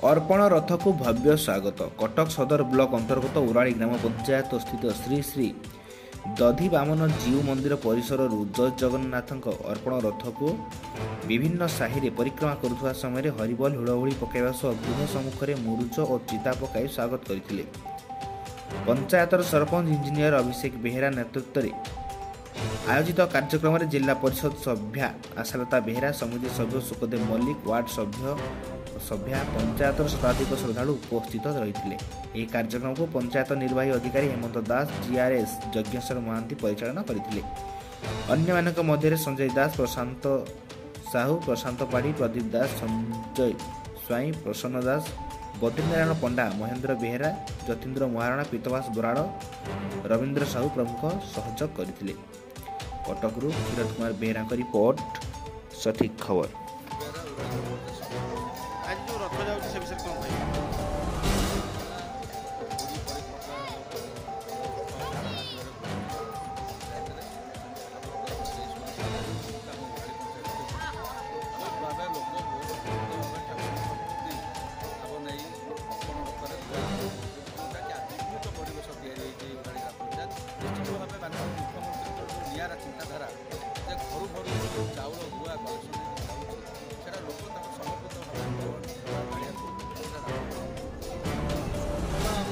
अर्पण रथ को भव्य स्वागत। कटक सदर ब्लॉक अंतर्गत उराड़ी ग्राम पंचायत स्थित श्री श्री दधि बामन जीव मंदिर परिसर जय जगन्नाथ अर्पण रथ को विभिन्न साहि परिक्रमा करुवा समय हरिबोल हुड़हुड़ी पकाइबा सह गृह सम्मुख में मुरुच और चिता पकाई स्वागत करथिले। पंचायतर सरपंच इंजीनियर अभिषेक बेहेरा नेतृत्व में आयोजित कार्यक्रम में जिला परिषद सभ्या आशालता बेहेरा, समिति सभ्य सुखदेव मल्लिक, वार्ड सभ्या पंचायतर शताधिक श्रद्धालु उपस्थित रही। यह कार्यक्रम को पंचायत निर्वाही अधिकारी हेमंत दास, जीआरएस यज्ञेश्वर महांती परिचालन करते। अन्य मध्य संजय दास, प्रशांत साहू, प्रशांत पाढ़ी, प्रदीप दास, संजय स्वाई, प्रसन्न दास, बद्रीनारायण पंडा, महेंद्र बेहेरा, जतीन्द्र महाराणा, पीतवास बराड़, रवींद्र साहू प्रमुख सहयोग करते। कटकरू किरण कुमार बेहेरा का रिपोर्ट, सठिक खबर। आज जो रथ जाऊँगी से विषय कौन भाई चिंताधारा घर घर चाउल गुआ कलेक्शन लोक समर्पित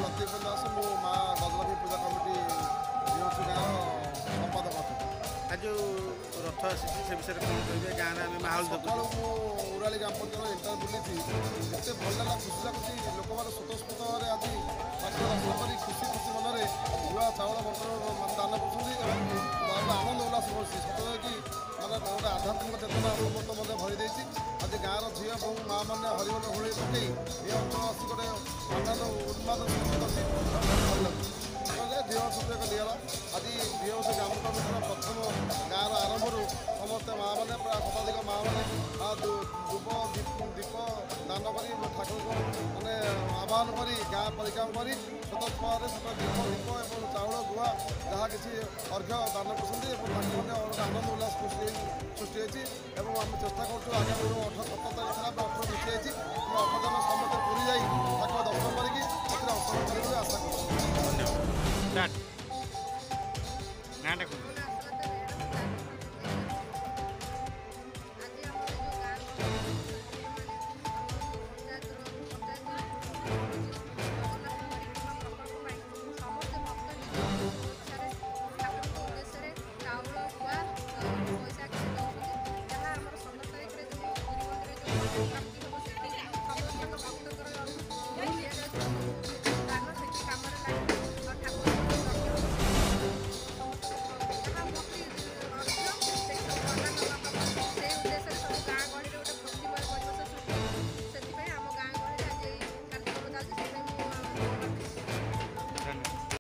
लतीफ दास मो माँ गजलक्ष्मी पूजा कमिटी संपादक। आज जो रथ आसी से विषय कौन कहे गाँव में आम माहौल देखा उराली ग्राम पंचायत इंटर बुली एत भल लगा खुशी लगुच लोक मैंने स्वतस्फूर्त भाव आज दर्शन कर खुशी खुशी मन में गुआ चाउल बर्तन दान कर आनंद उल्लास कर सतरे कि मैंने गोटे आध्यात्मिक चेतना समस्त मध्य भरी देती। आज गाँव झील और माँ मैंने हरिबोल हुड़ी पकई ये अंचल आसी गोटे आनंद उन्माद सृष्टि कर झील सुख दिगला। आज झील से ग्राम कमिटर प्रथम गाँव आरंभ समस्ते माँ मैंने प्राय शताधिक माँ मैंने धूप दीप दान कर ठाकुर को मैंने आह्वान कर गाँ परिक्रमा कर स्वतः दीप दीप और चाउल गुआ जहाँ किसी अर्घ्य दान करते ठाकुर आनंद उल्लास सृष्टि होती। आम चेष्टा करूँ आगामी 17 तारीख 18 मिसी